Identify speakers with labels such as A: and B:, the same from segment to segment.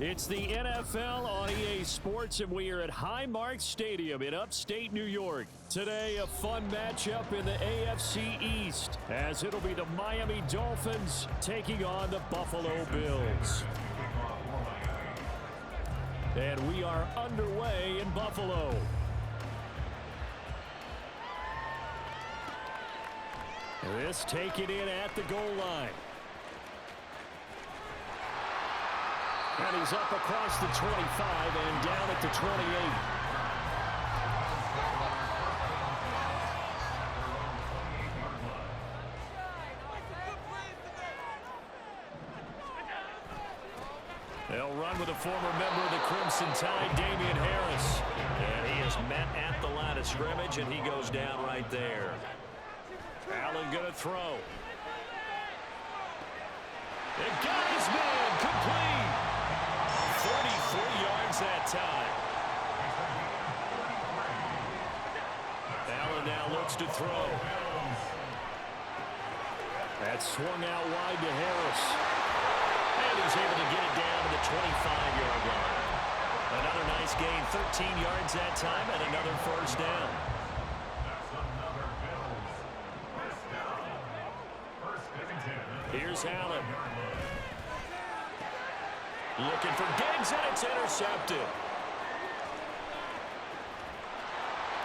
A: It's the NFL on EA Sports, and we are at Highmark Stadium in upstate New York. Today, a fun matchup in the AFC East, as it'll be the Miami Dolphins taking on the Buffalo Bills. And we are underway in Buffalo. This taken in at the goal line. And he's up across the 25 and down at the 28. They'll run with a former member of the Crimson Tide, Damian Harris.
B: And he is met at the line of scrimmage, and he goes down right there.
A: Allen going to throw. And got his man, complete. 34 yards that time. Allen now looks to throw. That swung out wide to Harris.
B: And he's able to get it down to the 25-yard line. Another nice gain, 13 yards that time, and another first down.
A: Here's Allen. Looking for Diggs, and it's intercepted.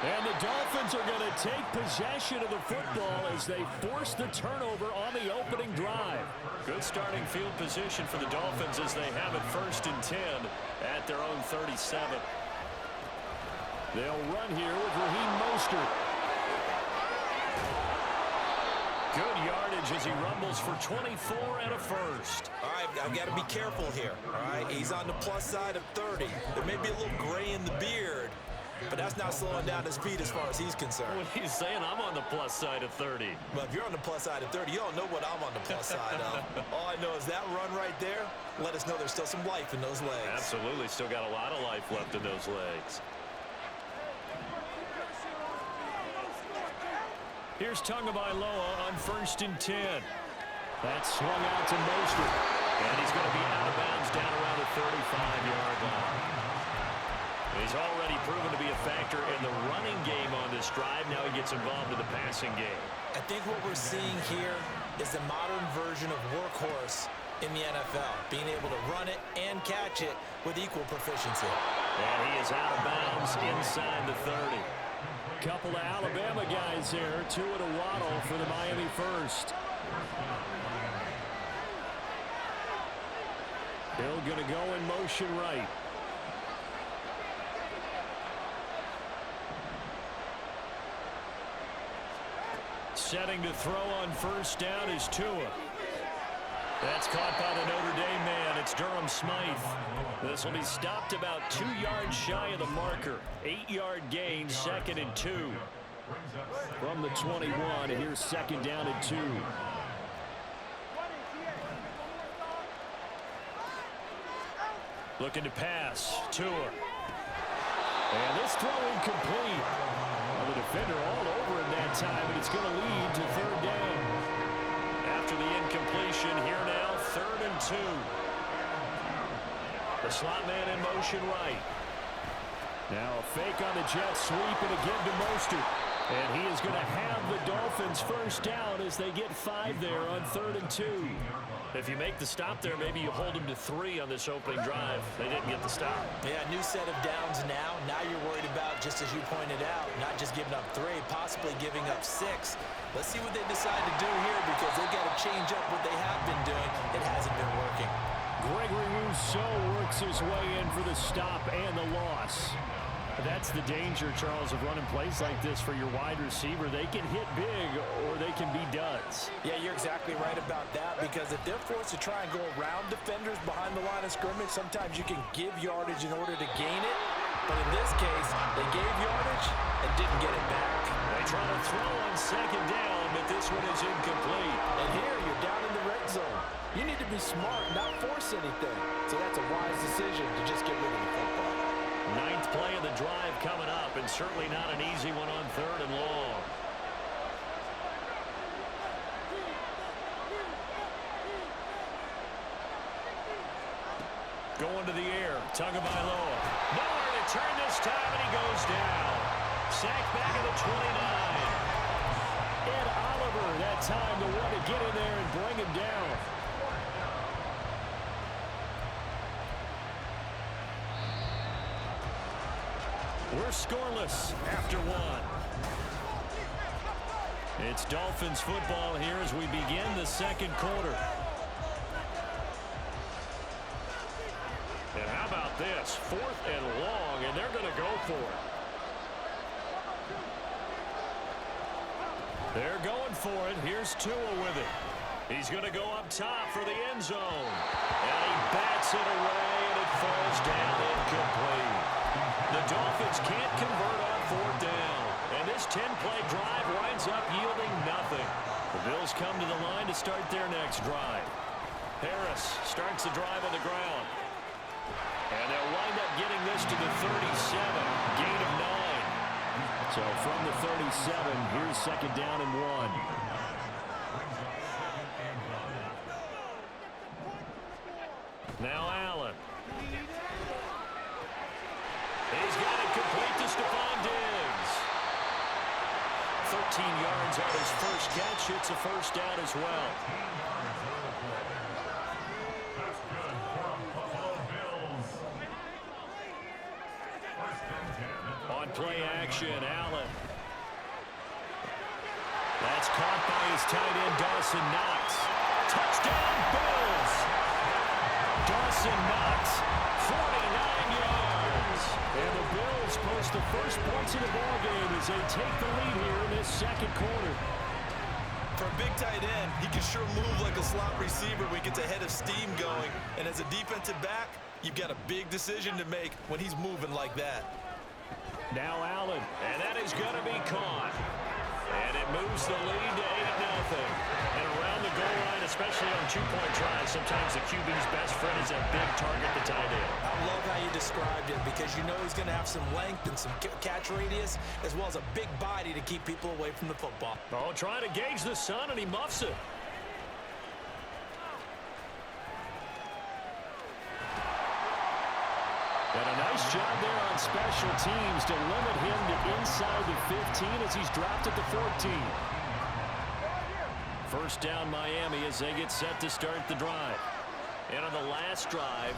A: And the Dolphins are going to take possession of the football as they force the turnover on the opening drive.
B: Good starting field position for the Dolphins as they have it 1st and 10 at their own 37.
A: They'll run here with Raheem Mostert. Good yardage as he rumbles for 24 and a first.
C: All right, I've got to be careful here. All right, he's on the plus side of 30. There may be a little gray in the beard, but that's not slowing down his speed as far as he's concerned.
B: What he's saying, I'm on the plus side of 30.
C: Well, if you're on the plus side of 30, you don't know what I'm on the plus side of. All I know is that run right there let us know there's still some life in those legs.
B: Absolutely, still got a lot of life left in those legs.
A: Here's Tagovailoa on 1st and 10. That swung out to Mostert.
B: And he's going to be out of bounds down around the 35-yard line. He's already proven to be a factor in the running game on this drive. Now he gets involved in the passing game.
C: I think what we're seeing here is the modern version of workhorse in the NFL, being able to run it and catch it with equal proficiency.
B: And he is out of bounds inside the 30.
A: Couple of Alabama guys here, Tua to Waddle for the Miami first. Hill going to go in motion right. Setting to throw on 1st down is Tua. That's caught by the Notre Dame man. It's Durham Smythe. This will be stopped about 2 yards shy of the marker. 8-yard gain, 2nd and 2. From the 21, and here's 2nd down and 2. Looking to pass. Tua. And this throw incomplete. Well, the defender all over him that time, but it's going to lead to 3rd down.
B: After the incompletion, here now, 3rd and 2. The slot man in motion right.
A: Now a fake on the jet sweep and again to Mostert. And he is going to have the Dolphins 1st down as they get 5 there on 3rd and 2.
B: If you make the stop there, maybe you hold them to 3 on this opening drive. They didn't get the stop.
C: Yeah, new set of downs now. Now you're worried about, just as you pointed out, not just giving up 3, possibly giving up 6. Let's see what they decide to do here because they've got to change up what they have been doing. It hasn't been working.
A: Gregory Rousseau works his way in for the stop and the loss. That's the danger, Charles, of running plays like this for your wide receiver. They can hit big or they can be duds.
C: Yeah, you're exactly right about that because if they're forced to try and go around defenders behind the line of scrimmage, sometimes you can give yardage in order to gain it. But in this case, they gave yardage and didn't get it back.
B: They try to throw on 2nd down, but this one is incomplete.
C: And here, you're down in the red zone. You need to be smart, not force anything. So that's a wise decision to just get rid of the football.
B: 9th play of the drive coming up, and certainly not an easy one on 3rd and long.
A: Going to the air. Tagovailoa. Nowhere to turn this time, and he goes down. Sacked back at the 29. Ed Oliver, that time, the one to get in there and bring him down. We're scoreless after one. It's Dolphins football here as we begin the second quarter. And how about this? 4th and long, and they're going to go for it. They're going for it. Here's Tua with it. He's going to go up top for the end zone. And he bats it away, and it falls down incomplete. The Dolphins can't convert on 4th down. And this 10-play drive winds up yielding nothing. The Bills come to the line to start their next drive. Harris starts the drive on the ground. And they'll wind up getting this to the 37. Gain of 9. So from the 37, here's 2nd down and 1. Now Allen. He's got it complete to Stephon Diggs. 13 yards on his first catch. It's a 1st down as well. On play action, Allen. That's caught by his tight end, Dawson Knox. Touchdown, Bills! Dawson Knox, 49 yards. And the Bills post the first points of the ballgame as they take the lead here in this second quarter.
C: For a big tight end, he can sure move like a slot receiver when he gets a head of steam going. And as a defensive back, you've got a big decision to make when he's moving like that.
A: Now Allen, and that is going to be caught. And it moves the lead to 8-0. And around the goal line, especially on 2-point tries, sometimes the QB's best friend is a big target, the tight end.
C: I love how you described it because you know he's going to have some length and some catch radius as well as a big body to keep people away from the football.
A: Oh, trying to gauge the sun, and he muffs it. And a nice job there on special teams to limit him to inside the 15 as he's dropped at the 14. 1st down Miami as they get set to start the drive. And on the last drive,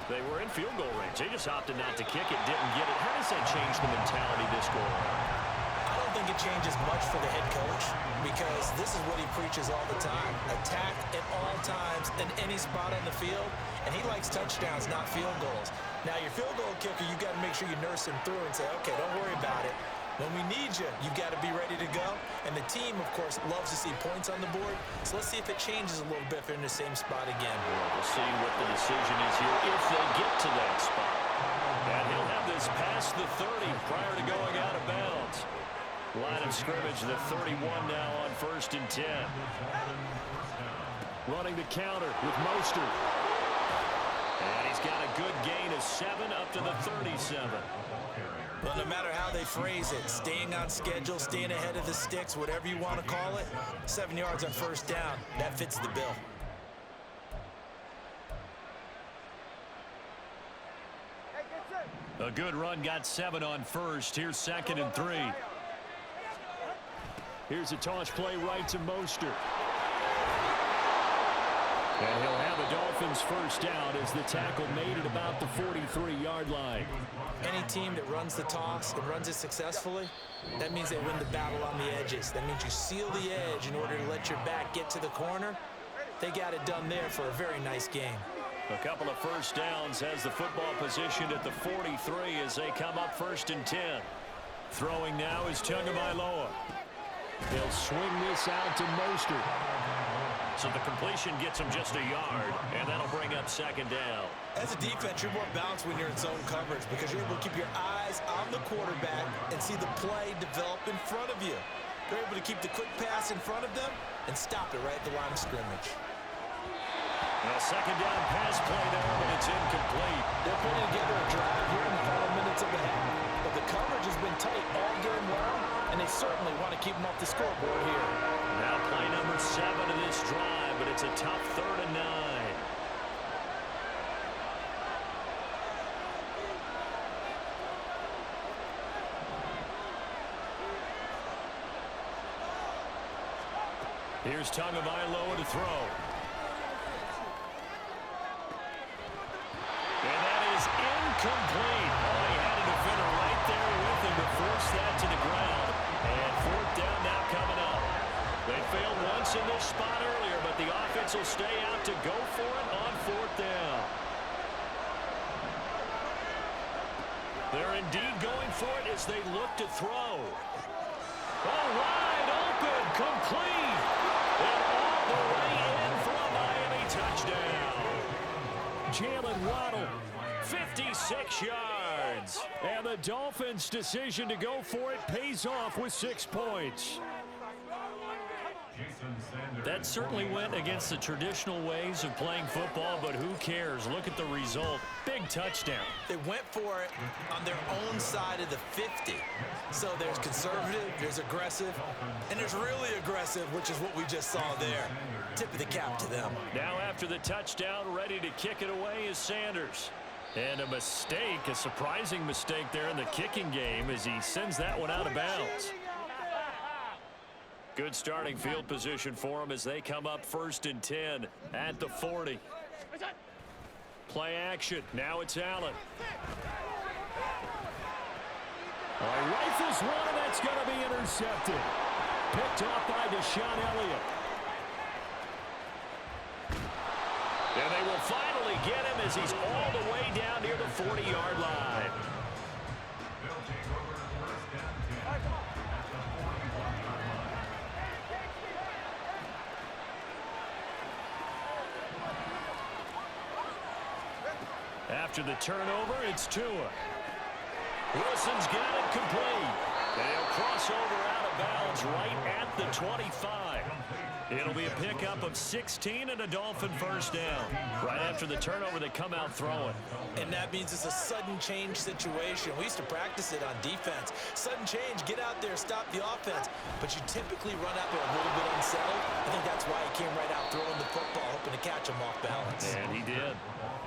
A: they were in field goal range. They just opted not to kick it, didn't get it. How does that change the mentality this goal?
C: I don't think it changes much for the head coach because this is what he preaches all the time. Attack at all times in any spot on the field, and he likes touchdowns, not field goals. Now, your field goal kicker, you've got to make sure you nurse him through and say, okay, don't worry about it. When we need you, you've got to be ready to go. And the team, of course, loves to see points on the board. So let's see if it changes a little bit if they're in the same spot again.
A: We'll see what the decision is here if they get to that spot. And he'll have this past the 30 prior to going out of bounds. Line of scrimmage, the 31 now on 1st and 10. Running the counter with Mostert. And he's got a good gain of 7 up to the 37.
C: Well, no matter how they phrase it, staying on schedule, staying ahead of the sticks, whatever you want to call it, 7 yards on 1st down, that fits the bill.
A: A good run, got 7 on 1st. Here's 2nd and 3. Here's a toss play right to Mostert. And he'll have a Dolphins 1st down as the tackle made at about the 43-yard line.
C: Any team that runs the toss and runs it successfully, that means they win the battle on the edges. That means you seal the edge in order to let your back get to the corner. They got it done there for a very nice game.
A: A couple of 1st downs has the football positioned at the 43 as they come up 1st and 10. Throwing now is Tagovailoa. They'll swing this out to Mostert. So the completion gets him just a yard, and that'll bring up 2nd down.
C: As a defense, you're more balanced when you're in zone coverage because you're able to keep your eyes on the quarterback and see the play develop in front of you. You're able to keep the quick pass in front of them and stop it right at the line of scrimmage.
A: Well, 2nd down pass play there, but it's incomplete.
C: They're putting together a drive here in the final minutes of the half, but the coverage has been tight all game long, and they certainly want to keep them off the scoreboard here.
A: Now play number 7 of this drive, but it's a tough 3rd and 9. Here's Tagovailoa to throw. And that is incomplete. Oh, he had a defender right there with him to force that to the ground. And fourth down now coming up. They failed once in this spot earlier, but the offense will stay out to go for it on fourth down. They're indeed going for it as they look to throw. Oh, wide open, complete. And all the way in for a Miami touchdown. Jalen Waddle, 56 yards. And the Dolphins' decision to go for it pays off with 6 points. That certainly went against the traditional ways of playing football, but who cares? Look at the result. Big touchdown.
C: They went for it on their own side of the 50. So there's conservative, there's aggressive, and there's really aggressive, which is what we just saw there. Tip of the cap to them.
A: Now after the touchdown, ready to kick it away is Sanders. And a mistake, a surprising mistake there in the kicking game as he sends that one out of bounds. Good starting field position for them as they come up 1st and 10 at the 40. Play action. Now it's Allen. Rifles one, and that's going to be intercepted. Picked up by Deshaun Elliott. And they will finally get him as he's all the way down near the 40-yard line. After the turnover, it's Tua. Wilson's got it complete. And he'll cross over out of bounds right at the 25. It'll be a pickup of 16 and a Dolphin first down. Right after the turnover, they come out throwing.
C: And that means it's a sudden change situation. We used to practice it on defense. Sudden change, get out there, stop the offense. But you typically run out there a little bit unsettled. I think that's why he came right out throwing the football, hoping to catch him off balance.
A: And he did.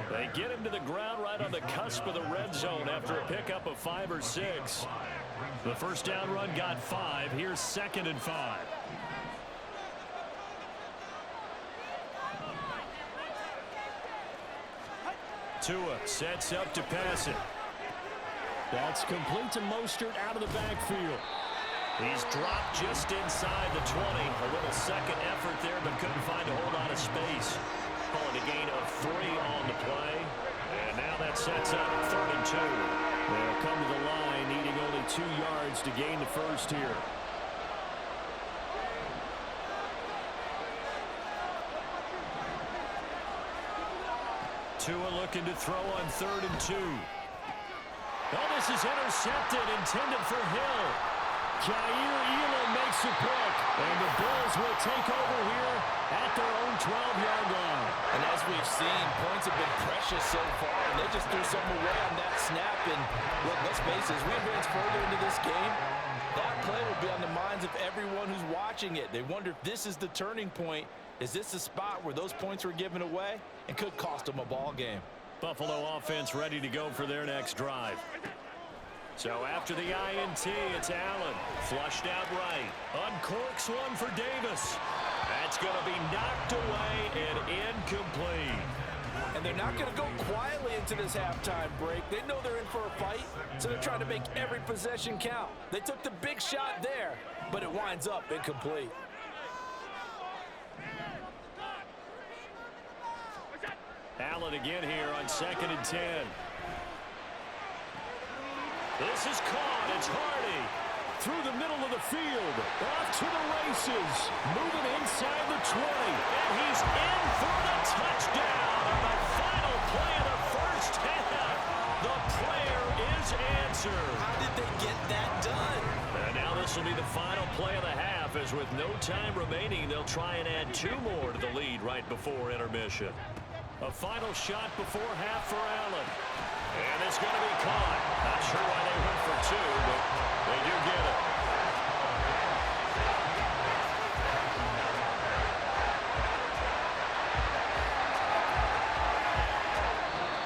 A: They get him to the ground right on the cusp of the red zone after a pickup of 5 or 6. The first down run got 5. Here's 2nd and 5. Tua sets up to pass it. That's complete to Mostert out of the backfield. He's dropped just inside the 20. A little second effort there, but couldn't find a whole lot of space. Calling a gain of 3 on the play. And now that sets up 3rd and 2. They'll come to the line, needing only 2 yards to gain the first here. Tua looking to throw on 3rd and 2. Oh, this is intercepted, intended for Hill. Jair Elam makes the pick, and the Bills will take over here at their own 12-yard line.
C: And as we've seen, points have been precious so far, and they just threw something away on that snap. And look, let's face it, as we advance further into this game, that play will be on the minds of everyone who's watching it. They wonder if this is the turning point. Is this the spot where those points were given away and could cost them a ball game?
A: Buffalo offense ready to go for their next drive. So after the INT, it's Allen. Flushed out right. Uncorks one for Davis. That's going to be knocked away and incomplete.
C: And they're not going to go quietly into this halftime break. They know they're in for a fight, so they're trying to make every possession count. They took the big shot there, but it winds up incomplete.
A: Allen again here on 2nd and 10. This is caught. It's Hardy. Through the middle of the field. Off to the races. Moving inside the 20. And he's in for the touchdown on the final play of the first half. The prayer is answered.
C: How did they get that done?
A: And now this will be the final play of the half, as with no time remaining, they'll try and add 2 more to the lead right before intermission. A final shot before half for Allen. And it's going to be caught. Not sure why they went for 2, but they do get it.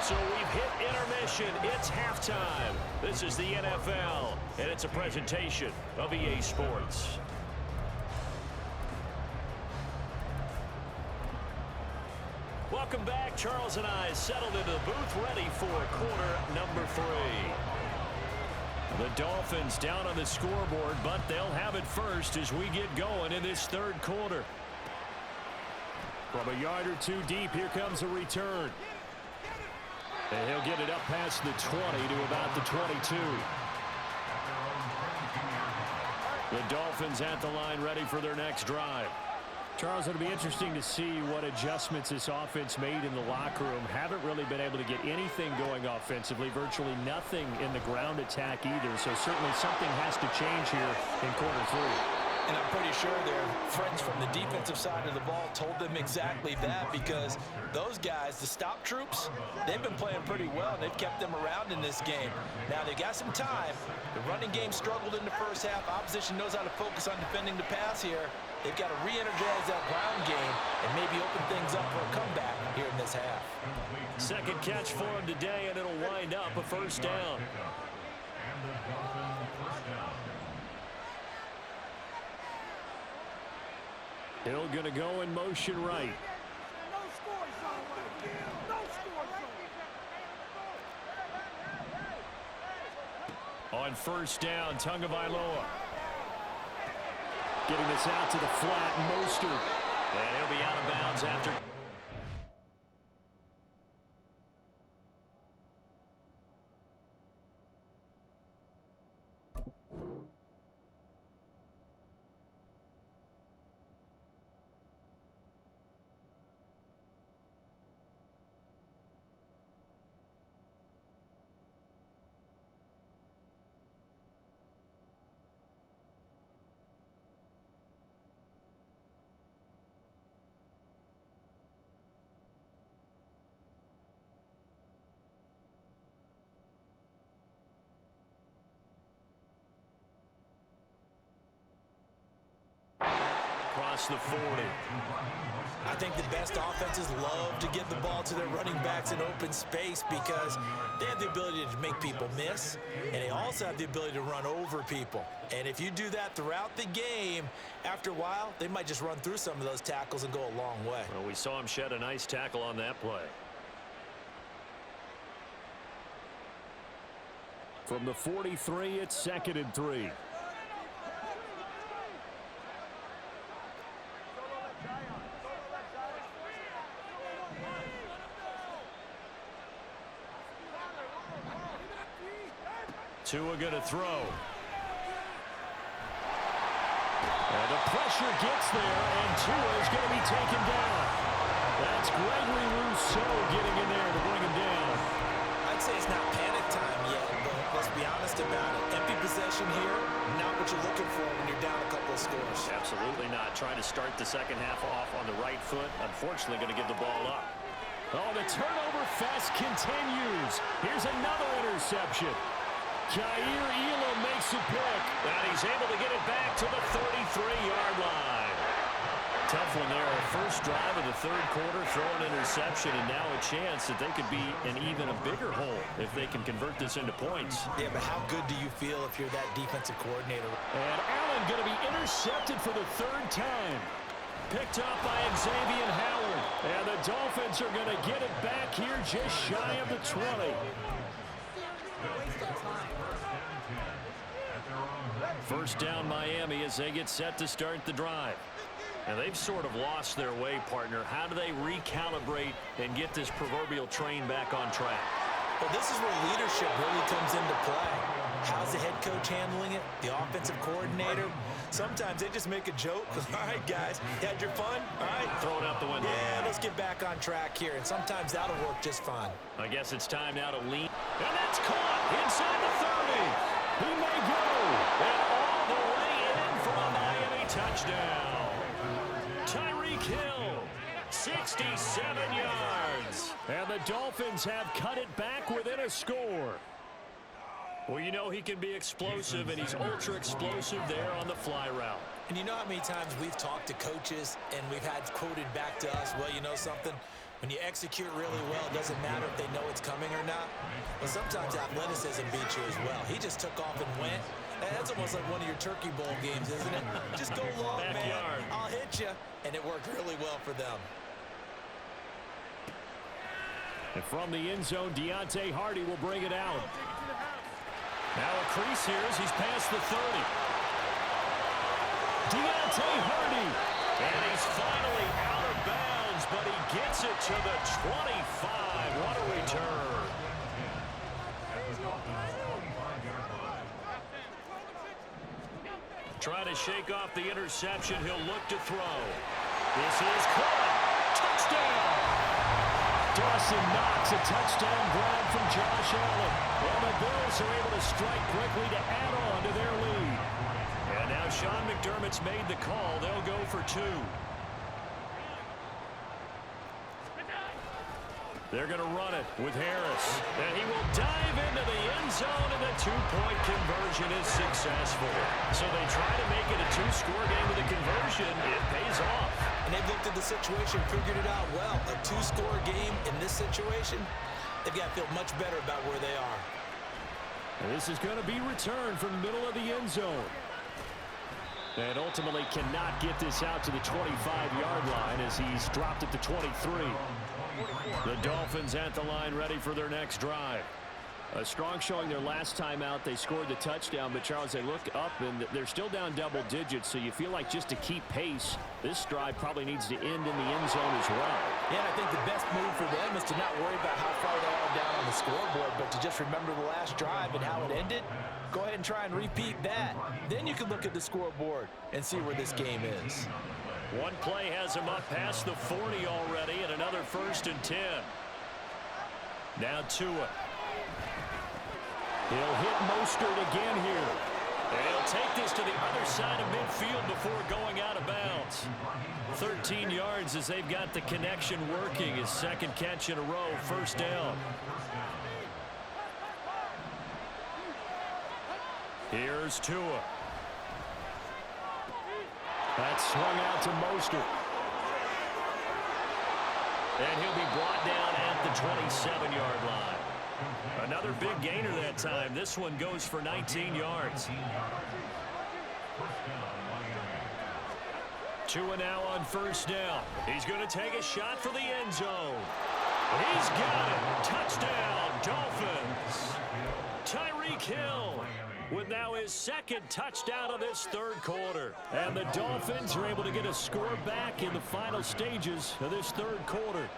A: So we've hit intermission. It's halftime. This is the NFL, and it's a presentation of EA Sports. Welcome back. Charles and I settled into the booth, ready for quarter number 3. The Dolphins down on the scoreboard, but they'll have it first as we get going in this third quarter. From a yard or two deep, here comes a return. And he'll get it up past the 20 to about the 22. The Dolphins at the line, ready for their next drive. Charles, it'll be interesting to see what adjustments this offense made in the locker room. Haven't really been able to get anything going offensively, virtually nothing in the ground attack either. So certainly something has to change here in quarter 3.
C: And I'm pretty sure their friends from the defensive side of the ball told them exactly that, because those guys, the stop troops, they've been playing pretty well. They've kept them around in this game. Now, they got some time. The running game struggled in the first half. Opposition knows how to focus on defending the pass here. They've got to re-energize that ground game and maybe open things up for a comeback here in this half.
A: Second catch for him today, and it'll wind up a first down. Hill going to go in motion right. On first down, Tagovailoa. Getting this out to the flat, Mostert. And he'll be out of bounds after. The 40.
C: I think the best offenses love to give the ball to their running backs in open space because they have the ability to make people miss, and they also have the ability to run over people. And if you do that throughout the game, after a while, they might just run through some of those tackles and go a long way.
A: Well, we saw him shed a nice tackle on that play. From the 43, it's 2nd and 3. Tua going to throw. And the pressure gets there, and Tua is going to be taken down. That's Gregory Rousseau getting in there to bring him down.
C: I'd say it's not panic time yet, but let's be honest about it. Empty possession here, not what you're looking for when you're down a couple of scores.
A: Absolutely not. Trying to start the second half off on the right foot. Unfortunately, going to give the ball up. Oh, the turnover fest continues. Here's another interception. Jair Elam makes a pick, and he's able to get it back to the 33-yard line. Tough one there. First drive of the third quarter, throw an interception, and now a chance that they could be in even a bigger hole if they can convert this into points.
C: Yeah, but how good do you feel if you're that defensive coordinator?
A: And Allen going to be intercepted for the third time. Picked up by Xavier Howard. And the Dolphins are going to get it back here just shy of the 20. First down Miami as they get set to start the drive. And they've sort of lost their way, partner. How do they recalibrate and get this proverbial train back on track?
C: Well, this is where leadership really comes into play. How's the head coach handling it? The offensive coordinator? Sometimes they just make a joke. All right, guys, you had your fun? All right.
A: Throw it out the window.
C: Yeah, let's get back on track here. And sometimes that'll work just fine.
A: I guess it's time now to lean. And that's caught inside the 30. He may go. And all the way in for a Miami touchdown. Tyreek Hill, 67 yards. And the Dolphins have cut it back within a score. Well, you know he can be explosive, and he's ultra-explosive there on the fly route.
C: And you know how many times we've talked to coaches and we've had quoted back to us, well, you know something? When you execute really well, it doesn't matter if they know it's coming or not. Well, sometimes athleticism beats you as well. He just took off and went. That's almost like one of your Turkey Bowl games, isn't it? Just go long,
A: Backyard.
C: man. I'll hit you. And it worked really well for them.
A: And from the end zone, Deontay Hardy will bring it out. Now a crease here as he's past the 30. Deontay Hardy. And he's finally out of bounds, but he gets it to the 25. What a return. Trying to shake off the interception. He'll look to throw. This is caught. Touchdown. Dawson Knox, a touchdown grab from Josh Allen. And the Bills are able to strike quickly to add on to their lead. And now Sean McDermott's made the call. They'll go for two. They're going to run it with Harris. And he will dive into the end zone, and the two-point conversion is successful. So they try to make it a two-score game with a conversion. It pays off.
C: And they've looked at the situation, figured it out well. A two-score game in this situation, they've got to feel much better about where they are.
A: And this is going to be returned from the middle of the end zone. And ultimately cannot get this out to the 25-yard line as he's dropped it to 23. The Dolphins at the line ready for their next drive. A strong showing their last time out. They scored the touchdown, but Charles, they look up and they're still down double digits, so you feel like just to keep pace, this drive probably needs to end in the end zone as well.
C: Yeah, I think the best move for them is to not worry about how far they are down on the scoreboard, but to just remember the last drive and how it ended. Go ahead and try and repeat that. Then you can look at the scoreboard and see where this game is.
A: One play has him up past the 40 already, and another 1st and 10. Now Tua. He'll hit Mostert again here. And he'll take this to the other side of midfield before going out of bounds. 13 yards as they've got the connection working. His second catch in a row, 1st down. Here's Tua. That's swung out to Mostert. And he'll be brought down at the 27-yard line. Another big gainer that time. This one goes for 19 yards. Tua now on 1st down. He's going to take a shot for the end zone. He's got it. Touchdown, Dolphins. Tyreek Hill with now his 2nd touchdown of this 3rd quarter. And the Dolphins are able to get a score back in the final stages of this 3rd quarter.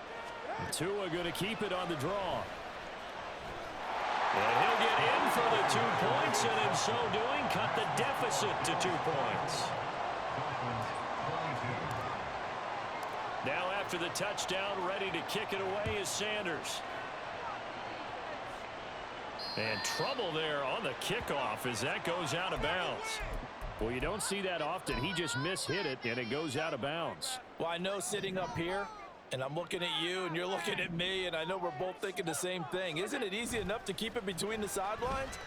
A: Tua going to keep it on the draw. And he'll get in for the 2 points, and in so doing, cut the deficit to 2 points. Now after the touchdown, ready to kick it away is Sanders. And trouble there on the kickoff as that goes out of bounds. Well, you don't see that often. He just mishit it, and it goes out of bounds.
C: Well, I know sitting up here, and I'm looking at you, and you're looking at me, and I know we're both thinking the same thing. Isn't it easy enough to keep it between the sidelines?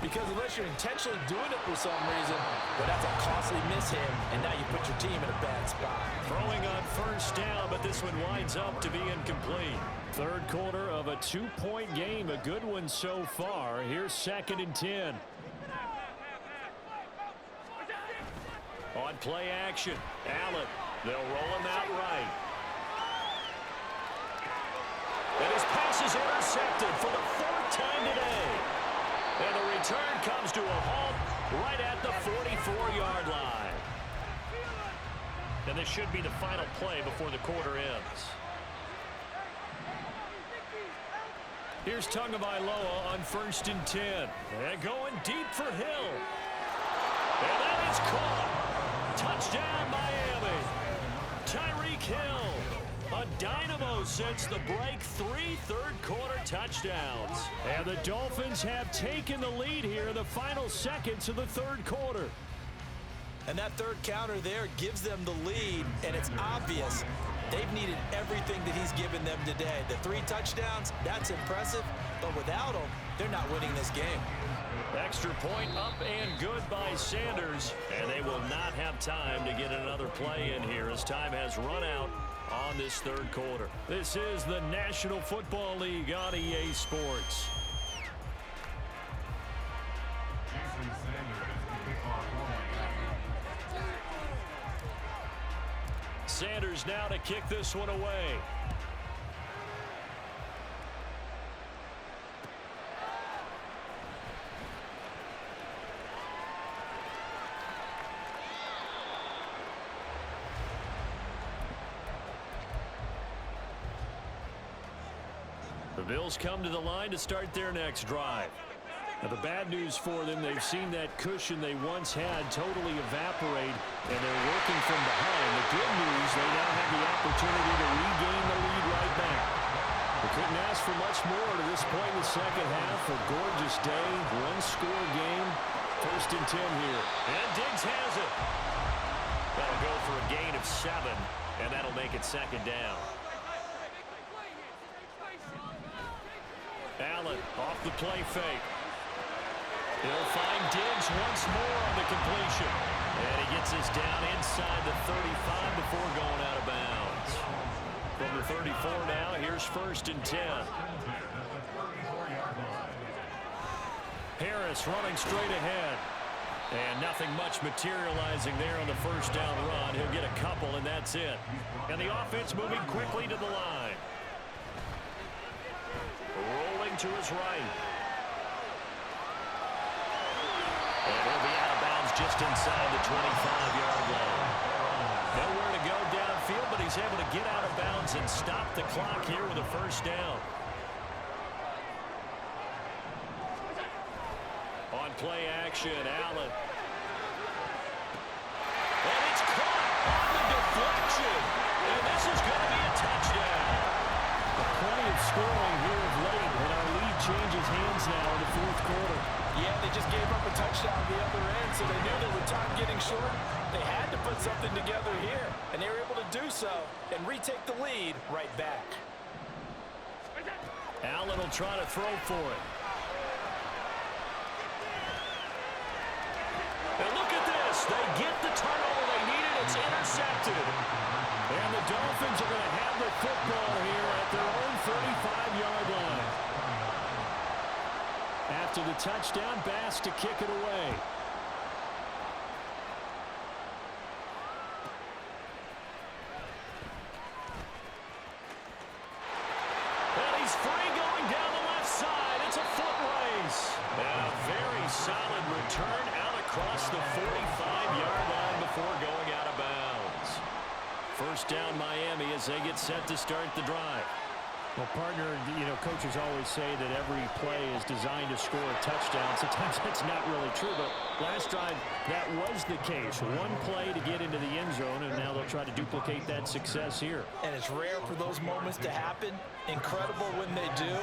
C: Because unless you're intentionally doing it for some reason, well, that's a costly miss hit, and now you put your team in a bad spot.
A: Throwing on 1st down, but this one winds up to be incomplete. 3rd quarter of a 2-point game, a good one so far. Here's 2nd and 10. On play action, Allen. They'll roll him out right. And his pass is intercepted for the 4th time today. And the return comes to a halt right at the 44-yard line. And this should be the final play before the quarter ends. Here's Tagovailoa on 1st and 10. And going deep for Hill. And that is caught. Touchdown, Miami. Tyreek Hill. A dynamo since the break. 3 third-quarter touchdowns. And the Dolphins have taken the lead here in the final seconds of the 3rd quarter.
C: And that 3rd counter there gives them the lead, and it's obvious they've needed everything that he's given them today. The 3 touchdowns, that's impressive, but without them, they're not winning this game.
A: Extra point up and good by Sanders, and they will not have time to get another play in here as time has run out on this 3rd quarter. This is the National Football League on EA Sports. Sanders now to kick this one away. The Bills come to the line to start their next drive. Now, the bad news for them, they've seen that cushion they once had totally evaporate, and they're working from behind. The good news, they now have the opportunity to regain the lead right back. They couldn't ask for much more to this point in the second half. A gorgeous day, one-score game, 1st and 10 here.
B: And Diggs has it. That'll go for a gain of 7, and that'll make it 2nd down.
A: Allen off the play fake. He'll find Diggs once more on the completion.
B: And he gets us down inside the 35 before going out of bounds.
A: From the 34 now, here's 1st and 10. Harris running straight ahead. And nothing much materializing there on the 1st down run. He'll get a couple, and that's it. And the offense moving quickly to the line. Rolling to his right.
B: And he'll be out of bounds just inside the 25-yard line.
A: Nowhere to go downfield, but he's able to get out of bounds and stop the clock here with a 1st down. On play action, Allen. And it's caught on the deflection. And this is going to be a touchdown. Plenty of scoring here of late, and our lead changes hands now in the 4th quarter.
C: Yeah, they just gave up a touchdown the other end, so they knew that with time getting short, they had to put something together here, and they were able to do so and retake the lead right back.
A: Allen will try to throw for it. And look at this. They get the turnover they needed. It's intercepted. And the Dolphins are going to have the football here at their own 35-yard line. After the touchdown, Bass to kick it away. And he's free going down the left side. It's a foot race. And a very solid return out across the 45-yard line before going out of bounds. 1st down Miami as they get set to start the drive. Well, partner, you know, coaches always say that every play is designed to score a touchdown. Sometimes that's not really true, but last drive, that was the case. One play to get into the end zone, and now they'll try to duplicate that success here.
C: And it's rare for those moments to happen. Incredible when they do.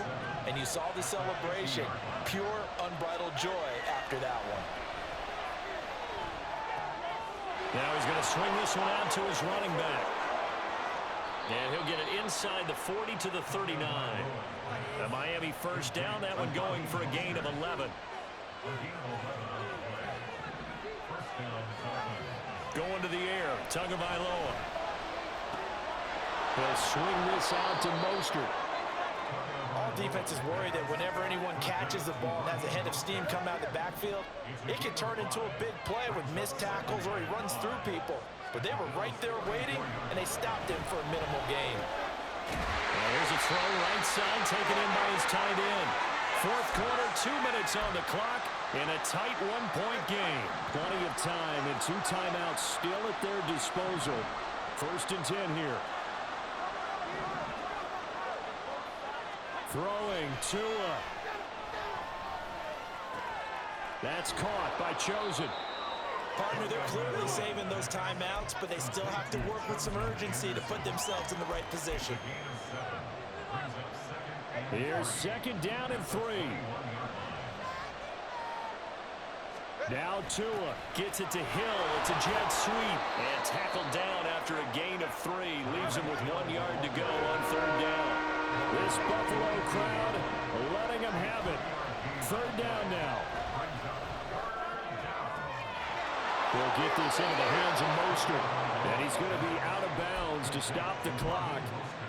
C: And you saw the celebration. Pure, unbridled joy after that one.
A: Now he's going to swing this one out to his running back. And he'll get it inside the 40 to the 39. The Miami 1st down, that one going for a gain of 11. Going to the air, Tagovailoa. He'll swing this out to Mostert.
C: All defenses worry that whenever anyone catches the ball and has a head of steam come out of the backfield, it can turn into a big play with missed tackles or he runs through people. But they were right there waiting, and they stopped him for a minimal gain.
A: Well, here's a throw right side taken in by his tight end. 4th quarter, 2 minutes on the clock, in a tight one-point game. Plenty of time and 2 timeouts still at their disposal. 1st and 10 here. Throwing Tua. That's caught by Chosen.
C: Partner, they're clearly saving those timeouts, but they still have to work with some urgency to put themselves in the right position.
A: Here's 2nd down and 3. Now Tua gets it to Hill. It's a jet sweep. And tackled down after a gain of 3. Leaves him with 1 yard to go on 3rd down. This Buffalo crowd letting him have it. 3rd down now. They'll get this into the hands of Mostert. And he's going to be out of bounds to stop the clock.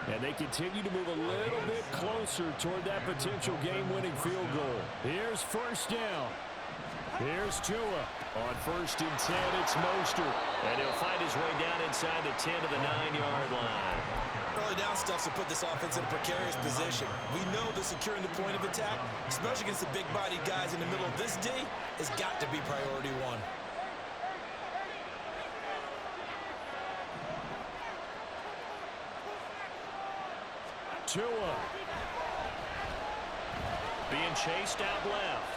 A: And they continue to move a little bit closer toward that potential game-winning field goal. Here's 1st down. Here's Tua. On 1st and 10, it's Mostert.
B: And he'll find his way down inside the 10 to the 9-yard line.
C: Early down stuff to put this offense in a precarious position. We know that securing the point of attack, especially against the big-bodied guys in the middle of this D, has got to be priority 1.
A: Tua. being chased out left.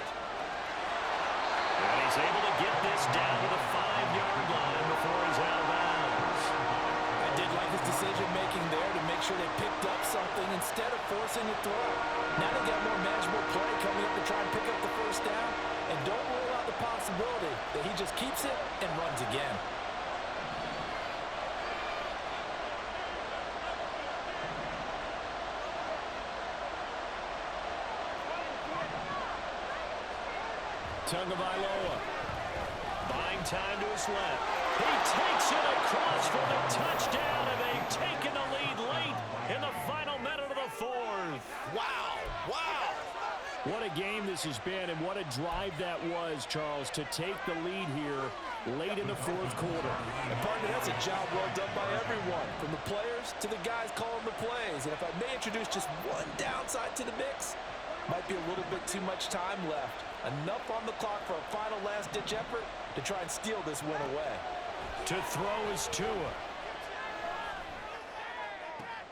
A: And he's able to get this down to the 5-yard line before he's out of bounds.
C: I did like his decision-making there to make sure they picked up something instead of forcing a throw. Now they got more manageable play coming up to try and pick up the first down. And don't rule out the possibility that he just keeps it and runs again.
A: Tagovailoa buying time to his left. He takes it across for the touchdown, and they've taken the lead late in the final minute of the fourth.
C: Wow, wow.
B: What a game this has been, and what a drive that was, Charles, to take the lead here late in the fourth quarter.
C: And partner, that's a job well done by everyone, from the players to the guys calling the plays. And if I may introduce just one downside to the mix, might be a little bit too much time left. Enough on the clock for a final last-ditch effort to try and steal this win away.
A: To throw is Tua.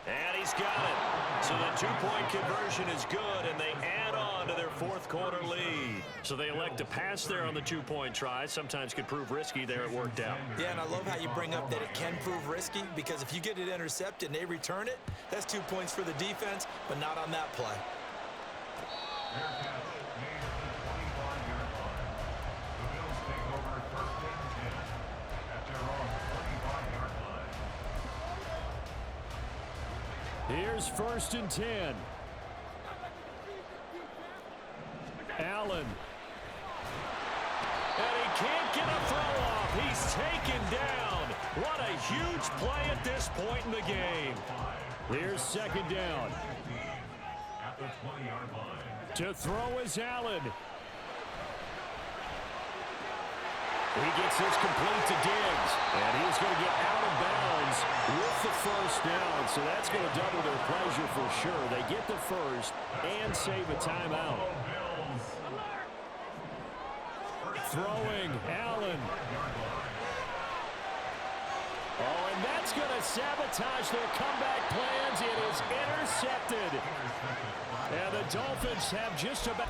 A: And he's got it. So the two-point conversion is good, and they add on to their fourth-quarter lead. So they elect to pass there on the two-point try. Sometimes could prove risky there. It worked out.
C: Yeah, and I love how you bring up that it can prove risky, because if you get it intercepted and they return it, that's 2 points for the defense, but not on that play.
B: Here's 1st and 10. Allen.
A: And he can't get a throw off. He's taken down. What a huge play at this point in the game.
B: Here's 2nd down. To throw is Allen.
A: He gets this complete to Diggs. And he's going to get out of bounds with the first down. So that's going to double their pleasure for sure. They get the first and save a timeout.
B: Throwing, Allen.
A: Oh, and that's going to sabotage their comeback plans. It is intercepted. And the Dolphins have just about...